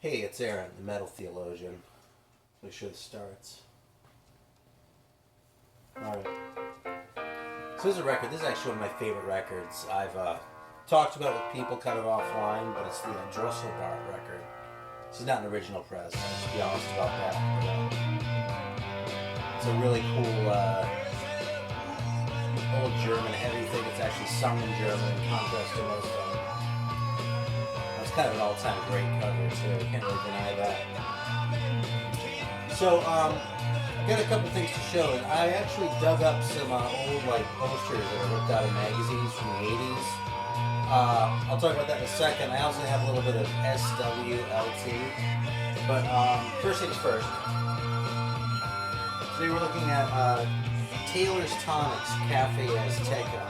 Hey, it's Aaron, the metal theologian. Make sure this starts. Alright. So this is a record. This is actually one of my favorite records. I've talked about it with people kind of offline, but it's the Drosselbart record. This is not an original press, I'll just be honest about that. But, it's a really cool old German heavy thing. It's actually sung in German in contrast to most of them. It's kind of an all-time great cover too. Can't really deny that. So, I got a couple things to show. I actually dug up some old posters that I ripped out of magazines from the 80s. I'll talk about that in a second. I also have a little bit of SWLT. But first things first. Today we're looking at Taylor's Tonics Cafe Azteca.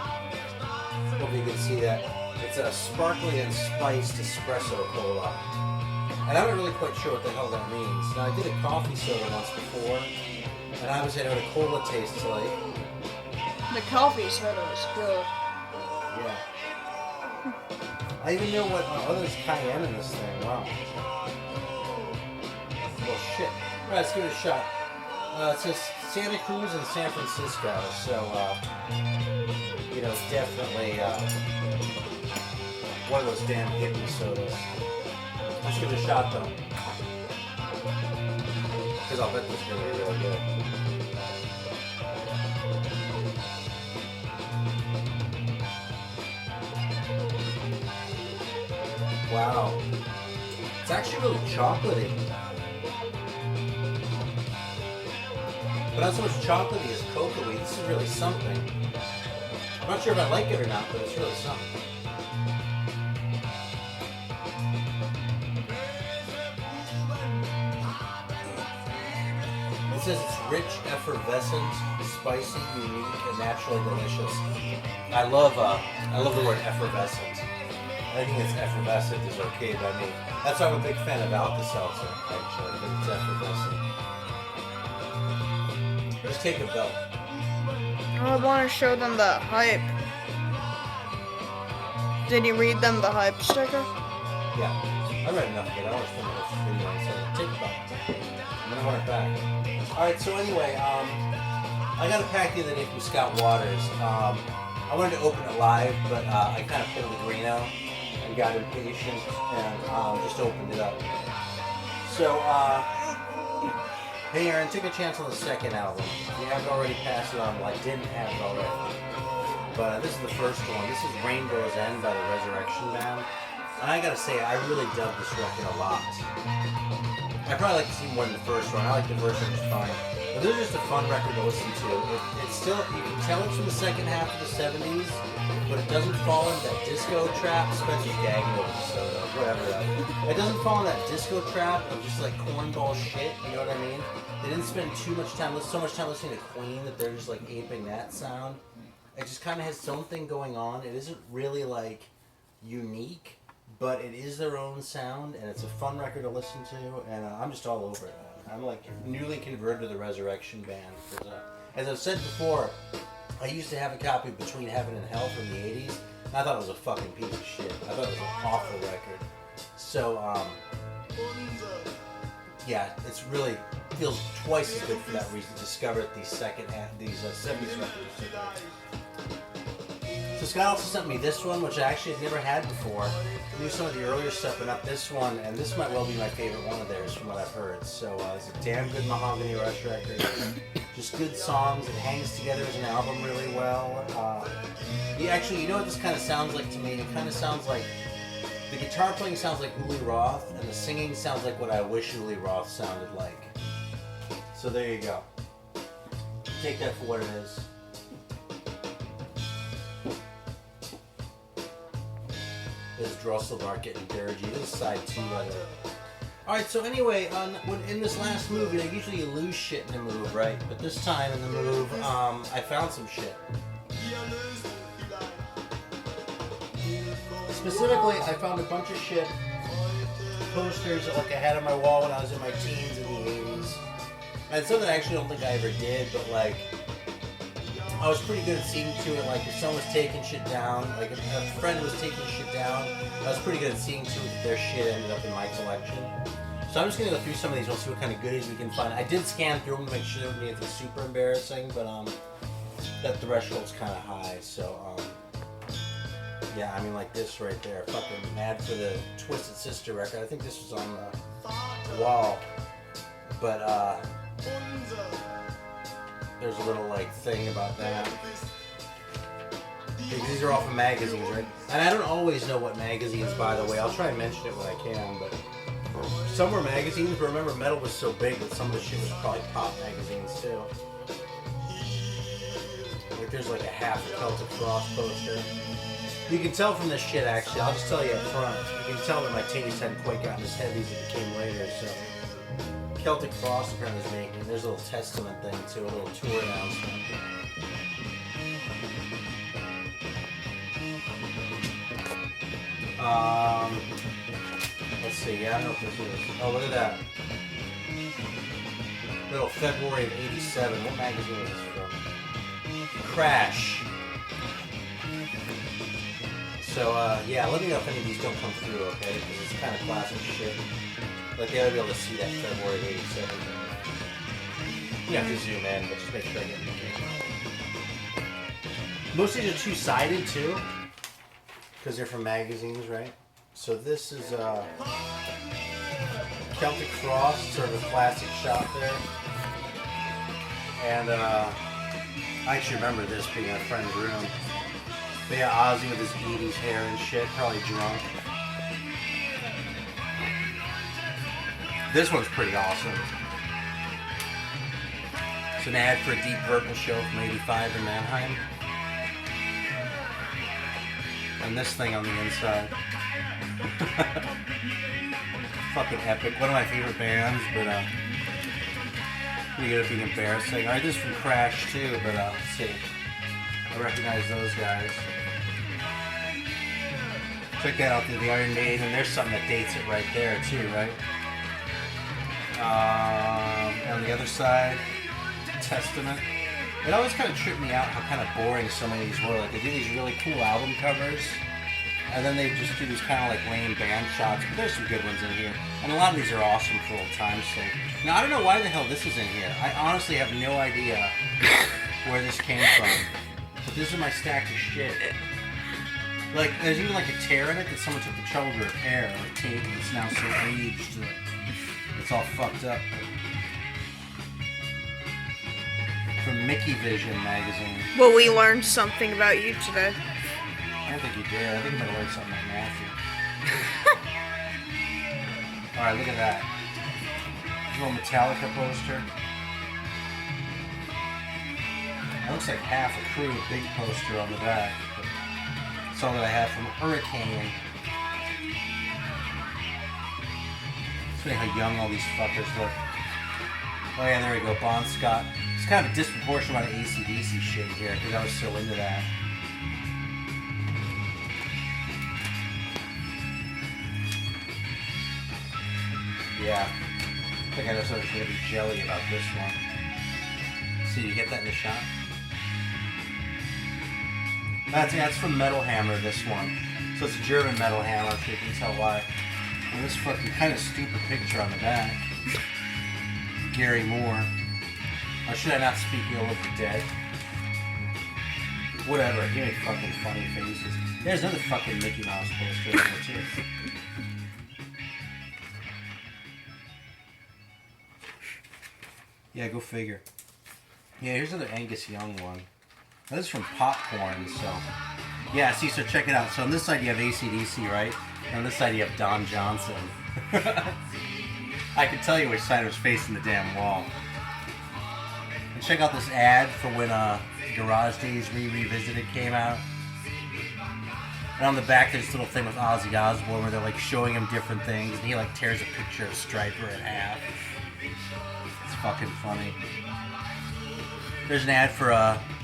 Hope you can see that. It's a sparkly and spiced espresso cola. And I'm not really quite sure what the hell that means. Now, I did a coffee soda once before, and I was saying what a cola tastes like. The coffee soda is good. Yeah. I even know what, there's cayenne in this thing, wow. Well, shit. Alright, let's give it a shot. It says Santa Cruz and San Francisco, so, definitely, one of those damn hippie sodas. Let's give it a shot, though. Because I'll bet this is going to be really good. Wow. It's actually really chocolatey. But not so much chocolatey as cocoa-y. This is really something. I'm not sure if I like it or not, but it's really something. It says it's rich, effervescent, spicy, unique, and naturally delicious. I love the word effervescent. Anything that's effervescent is okay by me. That's why I'm a big fan of Alka-Seltzer, actually, because it's effervescent. Just take a belt. I want to show them the hype. Did you read them the hype sticker? Yeah, I read enough of it. I want to spend the rest of the video, so take a belt. I'm going to want it back. Alright, so anyway, I got a pack the other day from Scott Waters. I wanted to open it live, but I kind of pulled the green out and got impatient and just opened it up. So, hey Aaron, take a chance on the second album. If you haven't already passed it on, well, I didn't have it already. But this is the first one. This is Rainbow's End by the Resurrection Band. And I gotta say, I really dug this record a lot. I probably like to see more than the first one. I like the first one just fine. But this is just a fun record to listen to. It's still, you can tell it's from the second half of the 70s, but it doesn't fall into that disco trap. Spencer's gagging over the soda, whatever that. It doesn't fall in that disco trap of just like cornball shit, you know what I mean? They didn't spend so much time listening to Queen that they're just like aping that sound. It just kind of has its own thing going on. It isn't really like unique, but it is their own sound, and it's a fun record to listen to, and I'm just all over it. I'm like newly converted to the Resurrection Band. As I've said before, I used to have a copy of Between Heaven and Hell from the 80s, and I thought it was a fucking piece of shit. I thought it was an awful record. So, yeah, it's really feels twice as good for that reason to discover these 70s records. So Scott also sent me this one, which I actually had never had before. I knew some of the earlier stuff, but not this one, and this might well be my favorite one of theirs from what I've heard. So it's a damn good Mahogany Rush record. Just good songs. It hangs together as an album really well. Actually, you know what this kind of sounds like to me? It kind of sounds like, the guitar playing sounds like Uli Roth, and the singing sounds like what I wish Uli Roth sounded like. So there you go. Take that for what it is. This is Drosselbart getting dirgy. This is side 2 right there. Alright, so anyway, in this last move, usually you lose shit in a move, right? But this time in the move, I found some shit. Specifically, I found a bunch of shit, posters that I had on my wall when I was in my teens in the 80s. And something I actually don't think I ever did, but I was pretty good at seeing to it, like if someone was taking shit down, like if a friend was taking shit down, I was pretty good at seeing to it that their shit ended up in my collection. So I'm just gonna go through some of these, we'll see what kind of goodies we can find. I did scan through them to make sure there wouldn't be anything super embarrassing, but that threshold's kind of high, so yeah, I mean like this right there, fucking mad for the Twisted Sister record. I think this was on the wall, but there's a little like thing about that. These are all from magazines, right? And I don't always know what magazines, by the way. I'll try and mention it when I can, but some were magazines, but remember metal was so big that some of the shit was probably pop magazines too. Like there's like a half Celtic Frost poster. You can tell from this shit actually, I'll just tell you up front, you can tell that my taste hadn't quite gotten as heavy as it became later, so. Celtic Frost apparently is making, there's a little testament thing too, a little tour announcement. Let's see, yeah, I don't know if this is. Oh, look at that. Little February of '87. What magazine is this from? Crash. So, yeah, let me know if any of these don't come through, okay? Because it's kind of classic shit. Like, they ought to be able to see that February of '87 thing. You have to zoom in, but just make sure I get the most of these are two-sided, too. Because they're from magazines, right? So this is Celtic Frost, sort of a classic shot there. And I actually remember this being in a friend's room. But yeah, Ozzy with his 80s hair and shit, probably drunk. This one's pretty awesome. It's an ad for a Deep Purple show from '85 in Mannheim. And this thing on the inside. Fucking epic. One of my favorite bands, but pretty good at being embarrassing. Alright, this is from Crash too, but let's see. I recognize those guys. Check that out, the Iron Maiden, and there's something that dates it right there too, right? And on the other side, Testament. It always kind of tripped me out how kind of boring some of these were. Like they do these really cool album covers, and then they just do these kind of like lame band shots. But there's some good ones in here, and a lot of these are awesome for old time's sake. Now I don't know why the hell this is in here. I honestly have no idea where this came from. But this is my stack of shit. Like there's even like a tear in it that someone took the trouble to repair, like tape, and it's now so aged that it's all fucked up. From Mickey Vision magazine. Well, we learned something about you today. I don't think you did. I think you might have learned something about Matthew. Alright, look at that. Little Metallica poster. That looks like half a Crew big poster on the back. That's all that I have from Hurricane. It's funny how young all these fuckers look. Oh yeah, there we go, Bon Scott. It's kind of a disproportionate amount of AC/DC shit here because I was so into that. Yeah. I think I know something's going to be jelly about this one. See, you get that in the shot? That's from Metal Hammer, this one. So it's a German Metal Hammer, so you can tell why. And this fucking kind of stupid picture on the back. Gary Moore. Or should I not speak ill of the dead? Whatever, he made fucking funny faces. There's another fucking Mickey Mouse poster in there too. Yeah, go figure. Yeah, here's another Angus Young one. This is from Popcorn, so... Yeah, see, so check it out. So on this side you have AC/DC, right? And on this side you have Don Johnson. I can tell you which side was facing the damn wall. And check out this ad for when Garage Days Revisited came out. And on the back there's this little thing with Ozzy Osbourne where they're like showing him different things, and he like tears a picture of Stryper in half. It's fucking funny. There's an ad for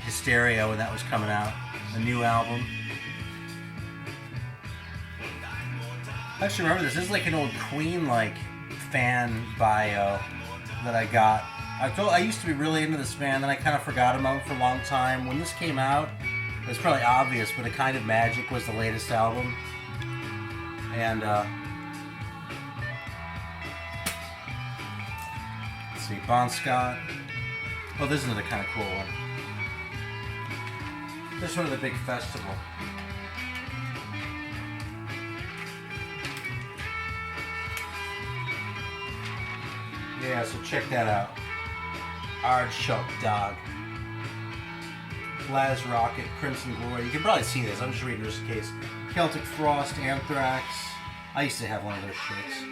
Hysteria when that was coming out, a new album. I actually remember this. This is like an old Queen like fan bio that I got. I used to be really into this band, then I kind of forgot about it for a long time. When this came out, it was probably obvious, but A Kind of Magic was the latest album. And, let's see, Bon Scott. Oh, this is a kind of cool one. This one of the big festival. Yeah, so check that out. Hard Shuck Dog. Laz Rocket, Crimson Glory. You can probably see this. I'm just reading this case. Celtic Frost, Anthrax. I used to have one of those shirts.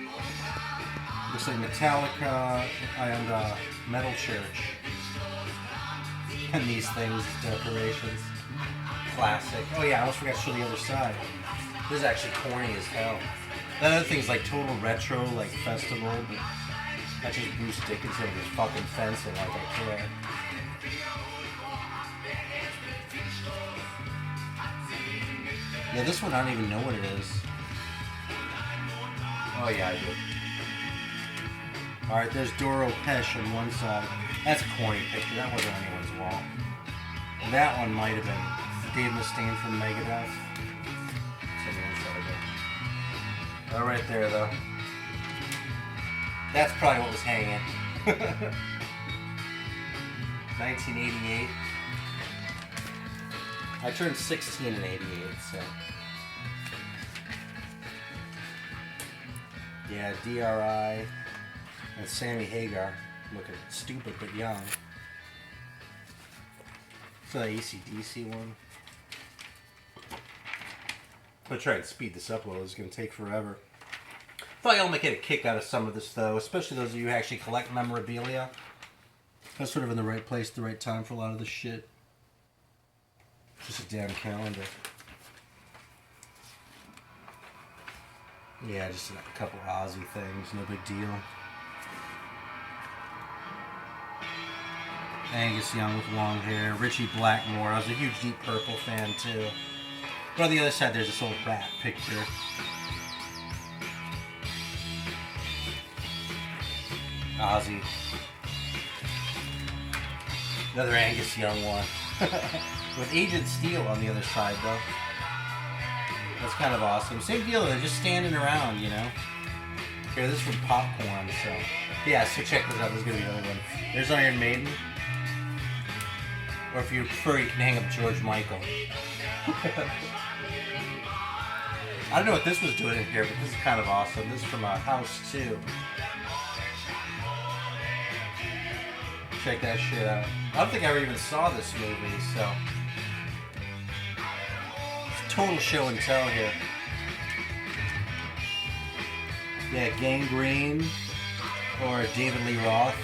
Looks like Metallica and Metal Church. And these things, decorations. Classic. Oh yeah, I almost forgot to show the other side. This is actually corny as hell. That other thing's like total retro, like festival, but that's just Bruce Dickinson with his fucking fencing, like I care. Yeah, this one I don't even know what it is. Oh yeah, I do. Alright, there's Doro Pesh on one side. That's a corny picture, that wasn't on anyone's wall. And that one might have been Dave Mustaine from Megadeth. Oh, right there though. That's probably what was hanging. 1988. I turned 16 in 88, so. Yeah, DRI and Sammy Hagar looking stupid but young. So the AC/DC one. I'm gonna try and speed this up a little. It's gonna take forever. I thought y'all might get a kick out of some of this though, especially those of you who actually collect memorabilia. I'm sort of in the right place at the right time for a lot of this shit. Just a damn calendar. Yeah, just a couple Ozzy things, no big deal. Angus Young with long hair, Richie Blackmore. I was a huge Deep Purple fan too. But on the other side, there's this old rat picture. Ozzy. Another Angus Young one. With Agent Steel on the other side, though. That's kind of awesome. Same deal, they're just standing around, you know. Here, this is from Popcorn, so. Yeah, so check this out. This is going to be another one. There's Iron Maiden. Or if you prefer, you can hang up George Michael. I don't know what this was doing in here, but this is kind of awesome. This is from House 2. Check that shit out. I don't think I ever even saw this movie, so. It's total show and tell here. Yeah, Gangrene or David Lee Roth.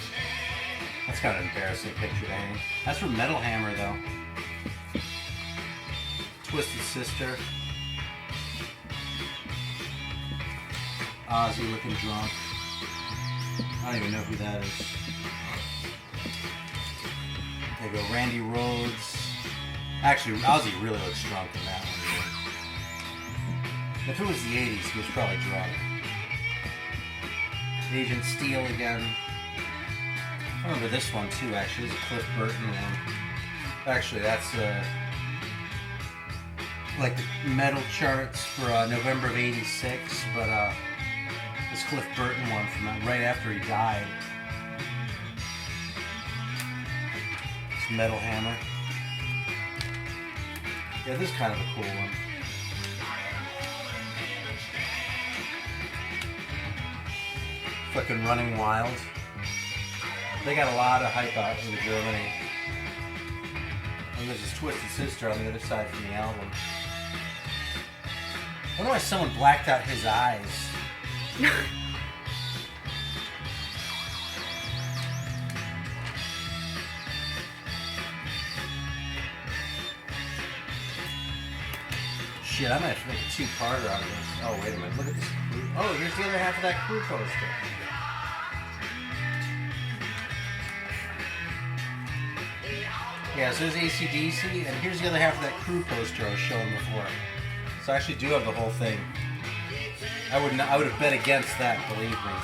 That's kind of an embarrassing picture to hang. That's from Metal Hammer, though. Twisted Sister. Ozzy looking drunk. I don't even know who that is. There you go, Randy Rhoads. Actually, Ozzy really looks drunk in that one. If it was the 80s, he was probably drunk. Agent Steel again. I remember this one too, actually. This is a Cliff Burton one. Actually, that's like the metal charts for November of '86, but this Cliff Burton one from right after he died. It's Metal Hammer. Yeah, this is kind of a cool one. Fucking Running Wild. They got a lot of hype out in Germany. And there's this Twisted Sister on the other side from the album. I wonder why someone blacked out his eyes. Shit, I might have to make a two-parter out of this. Oh, wait a minute. Look at this. Oh, here's the other half of that crew poster. Yeah, so there's AC/DC, and here's the other half of that crew poster I was showing before. So I actually do have the whole thing. I would have bet against that, believe me.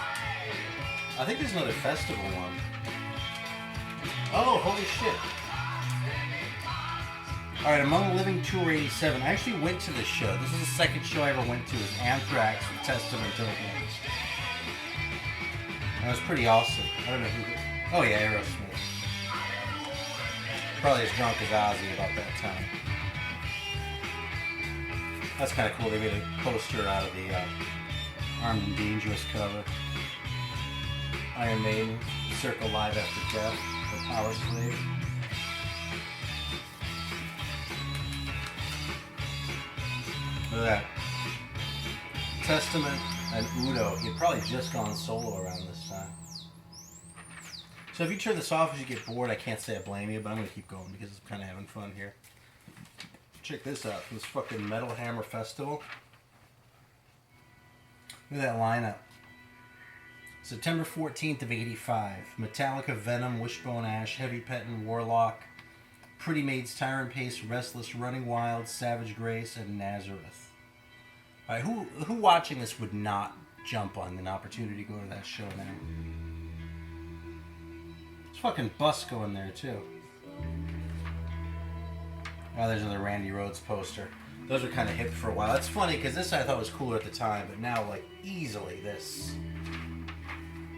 I think there's another festival one. Oh, holy shit. Alright, Among the Living Tour 87. I actually went to this show. This is the second show I ever went to. It was Anthrax with Testament to Open. That was pretty awesome. I don't know who... Oh yeah, Aerosmith. Probably as drunk as Ozzy about that time. That's kind of cool. They made a poster out of the Armed and Dangerous cover. Iron Maiden, Circle Live After Death, the Power Slave. Look at that. Testament and Udo. He'd probably just gone solo around this time. So if you turn this off as you get bored, I can't say I blame you, but I'm going to keep going because I'm kind of having fun here. Check this out. This fucking Metal Hammer Festival. Look at that lineup. September 14th of 85. Metallica, Venom, Wishbone Ash, Heavy Pettin', Warlock, Pretty Maids, Tyrant Pace, Restless, Running Wild, Savage Grace, and Nazareth. Alright, who watching this would not jump on an opportunity to go to that show now? There's a fucking bus going there too. Oh, there's another Randy Rhoads poster. Those were kind of hip for a while. That's funny because this I thought was cooler at the time, but now like easily this.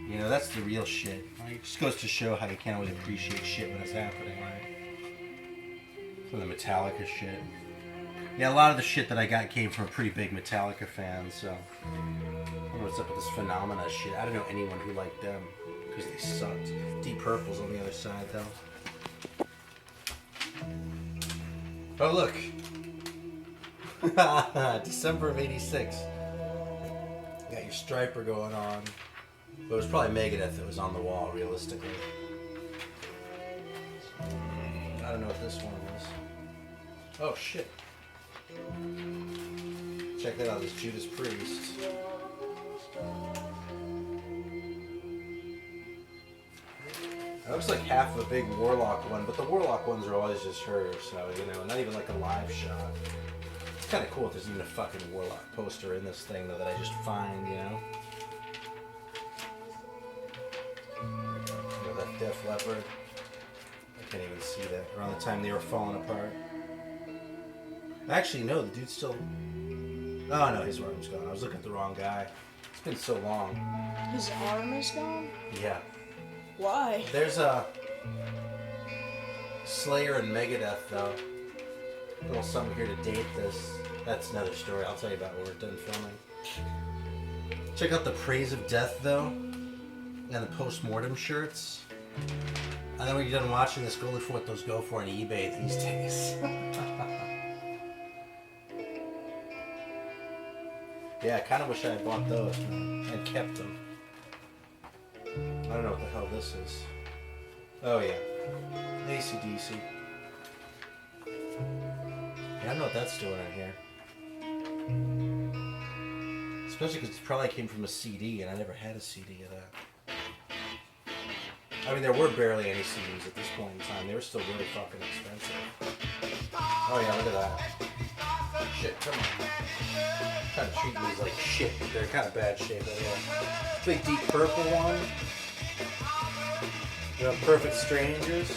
You know, that's the real shit. It just goes to show how you can't always appreciate shit when it's happening, right? Some of the Metallica shit. Yeah, a lot of the shit that I got came from a pretty big Metallica fan, so... I don't know what's up with this Phenomena shit. I don't know anyone who liked them, because they sucked. Deep Purple's on the other side, though. Oh, look! December of 86. You got your striper going on. But it was probably Megadeth that was on the wall, realistically. I don't know what this one was. Oh, shit. Check that out, this Judas Priest. That looks like half of a big Warlock one, but the Warlock ones are always just her, so, you know, not even like a live shot. It's kind of cool if there's even a fucking Warlock poster in this thing, though, that I just find, you know? That Def Leppard. I can't even see that. Around the time they were falling apart. Actually, no, the dude's still... Oh, no, his arm's gone. I was looking at the wrong guy. It's been so long. His arm is gone? Yeah. Why? There's a... Slayer and Megadeth, though. A little something here to date this. That's another story. I'll tell you about when we're done filming. Check out the Praise of Death, though. And the post-mortem shirts. And then when you're done watching this, go look for what those go for on eBay these days. Yeah, I kind of wish I had bought those, man, and kept them. I don't know what the hell this is. Oh, yeah. AC/DC. Yeah, I don't know what that's doing in here. Especially because it probably came from a CD, and I never had a CD of that. I mean, there were barely any CDs at this point in time. They were still really fucking expensive. Oh yeah, look at that. Shit, come on. I'm trying to treat these like shit, but they're kind of bad shape. Yeah. Big Deep Purple one. We have Perfect Strangers.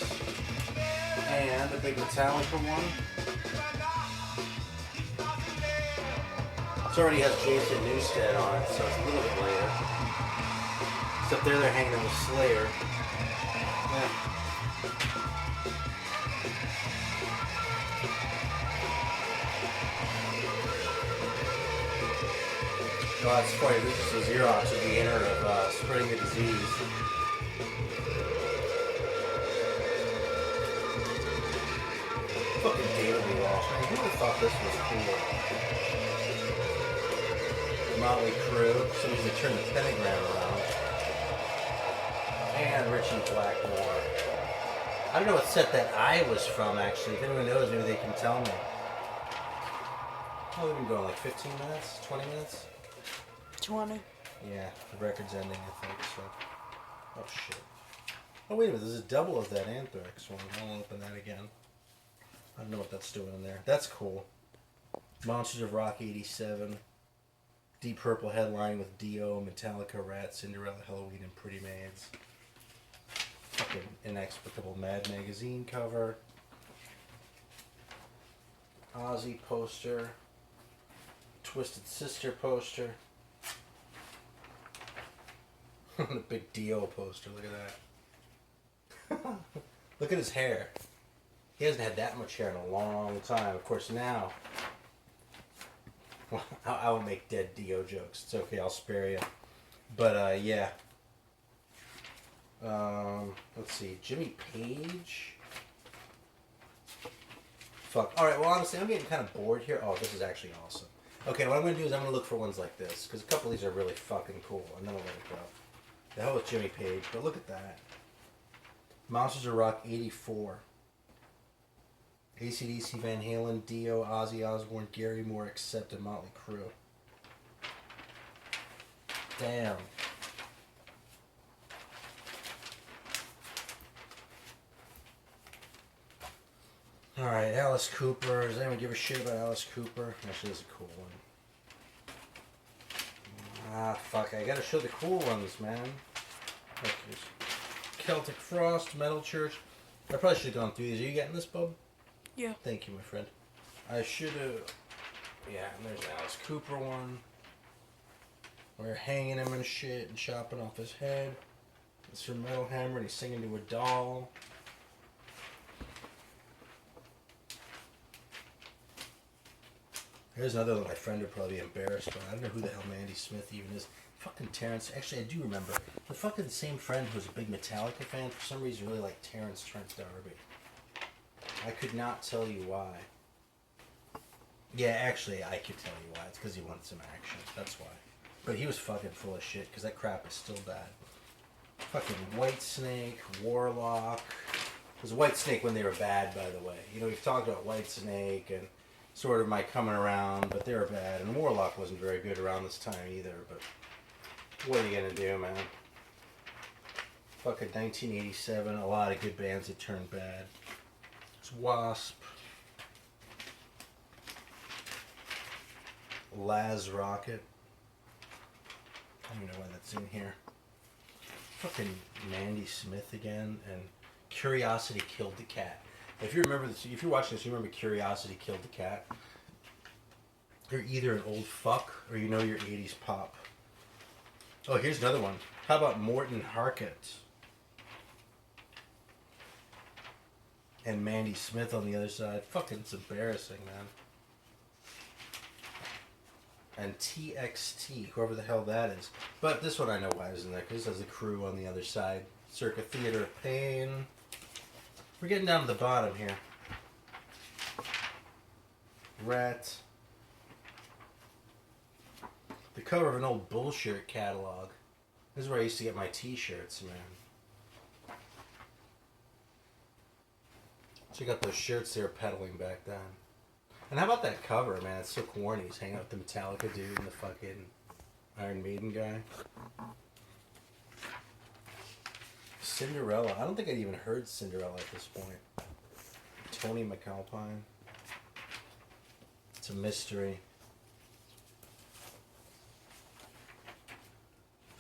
And a big Metallica one. This already has Jason Newsted on it, so it's a little bit later. Except there they're hanging with Slayer. Yeah. Oh, that's funny. This is a Xerox of the inner of spreading the disease. Fucking David Lee Walsh. I who would have thought this was cool? Motley Crue. So we should turn the pentagram around. And Richie Blackmore. I don't know what set that I was from, actually. If anyone knows, maybe they can tell me. Oh, we've been going like 15 minutes? 20 minutes? 20. Yeah, the record's ending, I think, so... Oh, shit. Oh, wait a minute, there's a double of that Anthrax one. I'll open that again. I don't know what that's doing in there. That's cool. Monsters of Rock 87. Deep Purple headline with Dio, Metallica, Rat, Cinderella, Halloween, and Pretty Maids. Fucking inexplicable Mad Magazine cover. Ozzy poster. Twisted Sister poster. The big Dio poster, look at that. Look at his hair. He hasn't had that much hair in a long time. Of course now, well, I would make dead Dio jokes. It's okay, I'll spare you. But yeah. Let's see, Jimmy Page. Fuck. Alright, well honestly, I'm getting kind of bored here. Oh, this is actually awesome. Okay, what I'm going to do is I'm going to look for ones like this. Because a couple of these are really fucking cool. And then I'll let it go. The hell with Jimmy Page. But look at that. Monsters of Rock 84. AC/DC, Van Halen, Dio, Ozzy Osbourne, Gary Moore, except a Motley Crue. Damn. Alright, Alice Cooper. Does anyone give a shit about Alice Cooper? Actually, this is a cool one. Ah, fuck. I gotta show the cool ones, man. Okay. Celtic Frost, Metal Church. I probably should have gone through these. Are you getting this, bub? Yeah. Thank you, my friend. I should have... Yeah, and there's an Alice Cooper one. We're hanging him and shit and chopping off his head. It's from Metal Hammer and he's singing to a doll. Here's another that my friend would probably be embarrassed by. I don't know who the hell Mandy Smith even is. Fucking Terrence. Actually, I do remember. The fucking same friend who was a big Metallica fan, for some reason really liked Terrence Trent D'Arby. I could not tell you why. Yeah, actually, I could tell you why. It's because he wanted some action. That's why. But he was fucking full of shit, because that crap is still bad. Fucking Whitesnake, Warlock. It was Whitesnake when they were bad, by the way. You know, we've talked about Whitesnake and sort of my coming around, but they were bad. And Warlock wasn't very good around this time either, but what are you gonna do, man? Fucking 1987, a lot of good bands that turned bad. It's Wasp. Laz Rocket. I don't even know why that's in here. Fucking Mandy Smith again, and Curiosity Killed the Cat. If you remember this, if you're watching this, you remember Curiosity Killed the Cat. You're either an old fuck or you know your 80s pop. Oh, here's another one. How about Morton Harkett? And Mandy Smith on the other side. Fucking, it's embarrassing, man. And TXT, whoever the hell that is. But this one I know why it's in there, because this has the Crew on the other side. Circa Theater of Pain. We're getting down to the bottom here. Rat. The cover of an old bullshit catalog. This is where I used to get my t-shirts, man. Check out those shirts they were peddling back then. And how about that cover, man? It's so corny. He's hanging out with the Metallica dude and the fucking Iron Maiden guy. Cinderella. I don't think I'd even heard Cinderella at this point. Tony McAlpine. It's a mystery.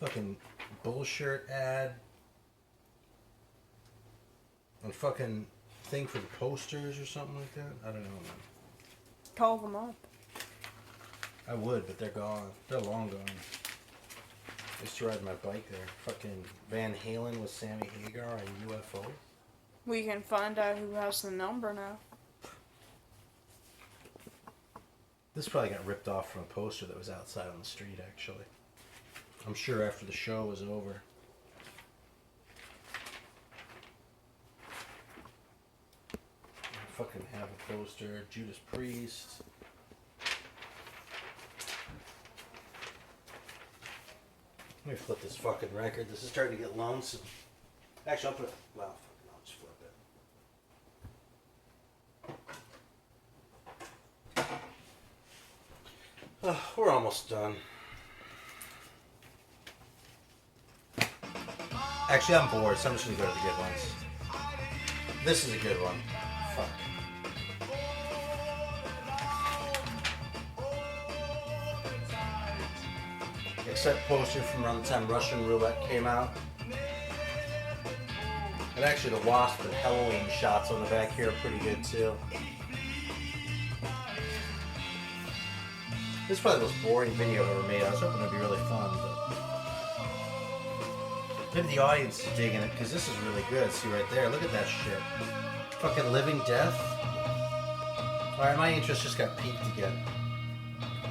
Fucking bullshit ad. And fucking thing for the posters or something like that. I don't know, man. Call them up. I would, but they're gone. They're long gone. I used to ride my bike there. Fucking Van Halen with Sammy Hagar and UFO. We can find out who has the number now. This probably got ripped off from a poster that was outside on the street, actually. I'm sure after the show was over. I fucking have a poster. Judas Priest. Let me flip this fucking record. This is starting to get lonesome. Actually, I'll put it... Well, fucking, I'll just flip it. We're almost done. Actually, I'm bored, so I'm just gonna go to the good ones. This is a good one. Fuck. Except poster from around the time Russian Roulette came out. And actually the Wasp and Halloween shots on the back here are pretty good too. This is probably the most boring video I've ever made. I was hoping it would be really fun, but maybe the audience is digging it because this is really good. See right there, look at that shit. Fucking Living Death. Alright, my interest just got peaked again.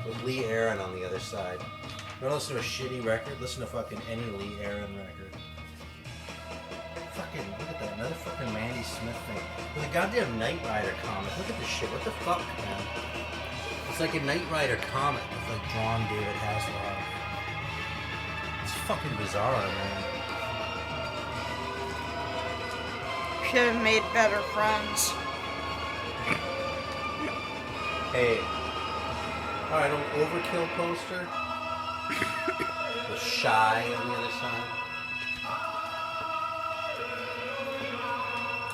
With Lee Aaron on the other side. You wanna listen to a shitty record? Listen to fucking any Lee Aaron record. Fucking, look at that, another fucking Mandy Smith thing. With a goddamn Knight Rider comic. Look at this shit, what the fuck, man? It's like a Knight Rider comic with like drawn David Hasselhoff. It's fucking bizarre, man. Should have made better friends. Hey. Alright, an Overkill poster. With Shy on the other side.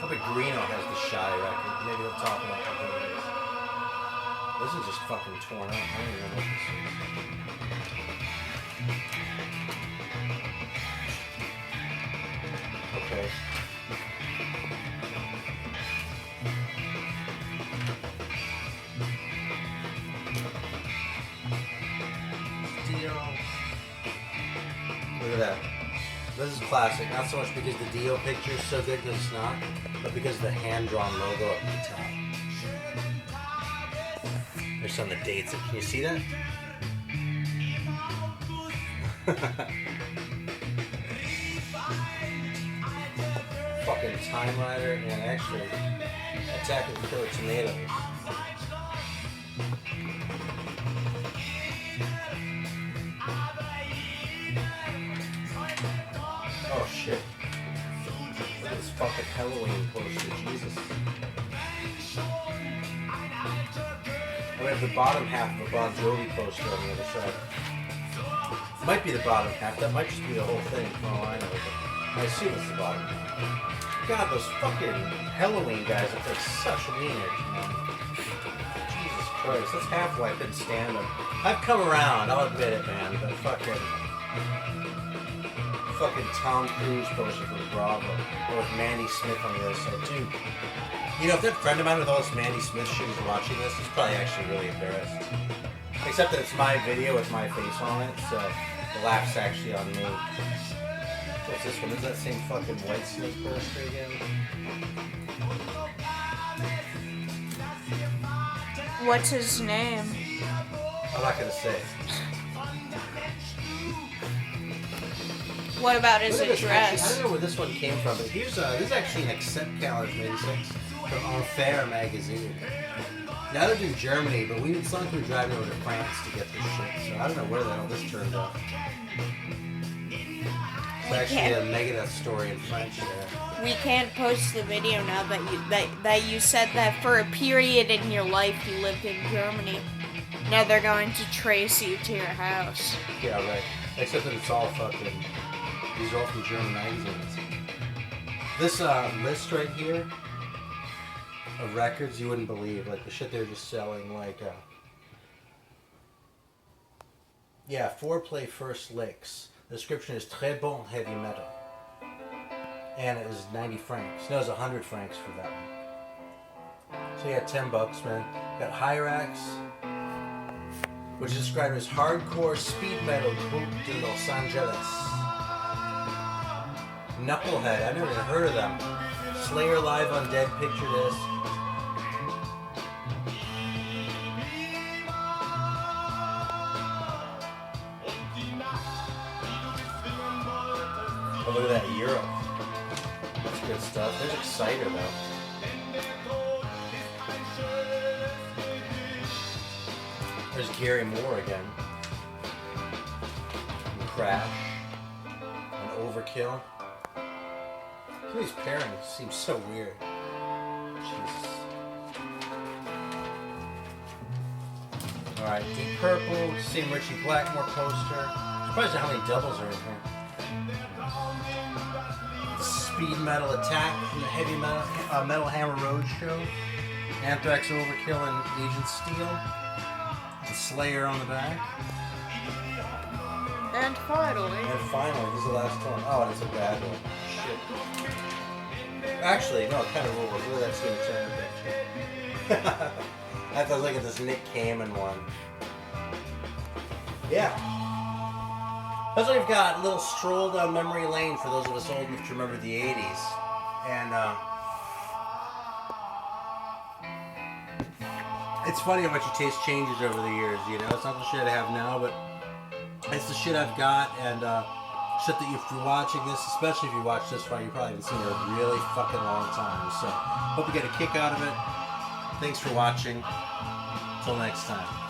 I bet Greeno has the Shy record. Maybe he'll talk about what it is. This is just fucking torn up. I don't even know what this is. Okay. Look at that. This is classic. Not so much because the Dio picture is so good because it's not, but because of the hand-drawn logo up at the top. There's some of the dates. Can you see that? Fucking Time Rider and actually Attack of the Killer Tomatoes. Oh shit. Look at this fucking Halloween poster, Jesus. I have the bottom half of a Bon Jovi poster on the other side. Might be the bottom half, that might just be the whole thing, for all I know, but I assume it's the bottom half. God, those fucking Halloween guys look like such wieners, man. Jesus Christ, that's half why I couldn't stand them. I've come around, I'll admit it, man, but fucking Tom Cruise poster from Bravo, or with Mandy Smith on the other side, dude. You know, if that friend of mine with all this Mandy Smith shit is watching this, he's probably actually really embarrassed. Except that it's my video with my face on it, so the laugh's actually on me. What's this one? Is that same fucking White Snake poster again? What's his name? I'm not gonna say. What about his Actually, I address? don't know where this one came from, but here's this is actually an accept calendar from '86 from Enfer magazine. Now they're in Germany, but it's not like we were driving over to France to get this shit, so I don't know where the hell this turned up. It's actually a Megadeth story in French there. We can't post the video now that you said that for a period in your life you lived in Germany. Now they're going to trace you to your house. Yeah, right. Except that it's all fucking... These are all from German magazines. This list right here of records you wouldn't believe. Like the shit they're just selling. Like, yeah, Foreplay First Licks. The description is Très bon heavy metal. And it was 90 francs. No, it was 100 francs for that one. So you got $10, man. You got Hyrax, which is described as hardcore speed metal group de Los Angeles. Knucklehead, I've never even heard of them. Slayer Live Undead, picture this. Oh, look at that, Europe. That's good stuff. There's Exciter, though. There's Gary Moore again. And Crash. And Overkill. Some of these pairings seem so weird. Jesus. Alright, Deep Purple, same Richie Blackmore poster. Surprised at how many doubles are in here. Speed Metal Attack from the Heavy Metal Hammer Roadshow. Anthrax, Overkill, and Agent Steel. The Slayer on the back. And finally, And finally, this is the last one. Oh, and it's a bad one. Shit. Actually, no, it kind of rules. Look at that Tina Turner picture. I thought I was looking at this Nick Kamen one. Yeah. That's what we've got. A little stroll down memory lane for those of us old enough to remember the 80s. And, it's funny how much your taste changes over the years, you know? It's not the shit I have now, but it's the shit I've got, and shit that if you're watching this, especially if you watch this far, you probably haven't seen it in a really fucking long time. So, hope you get a kick out of it. Thanks for watching. Until next time.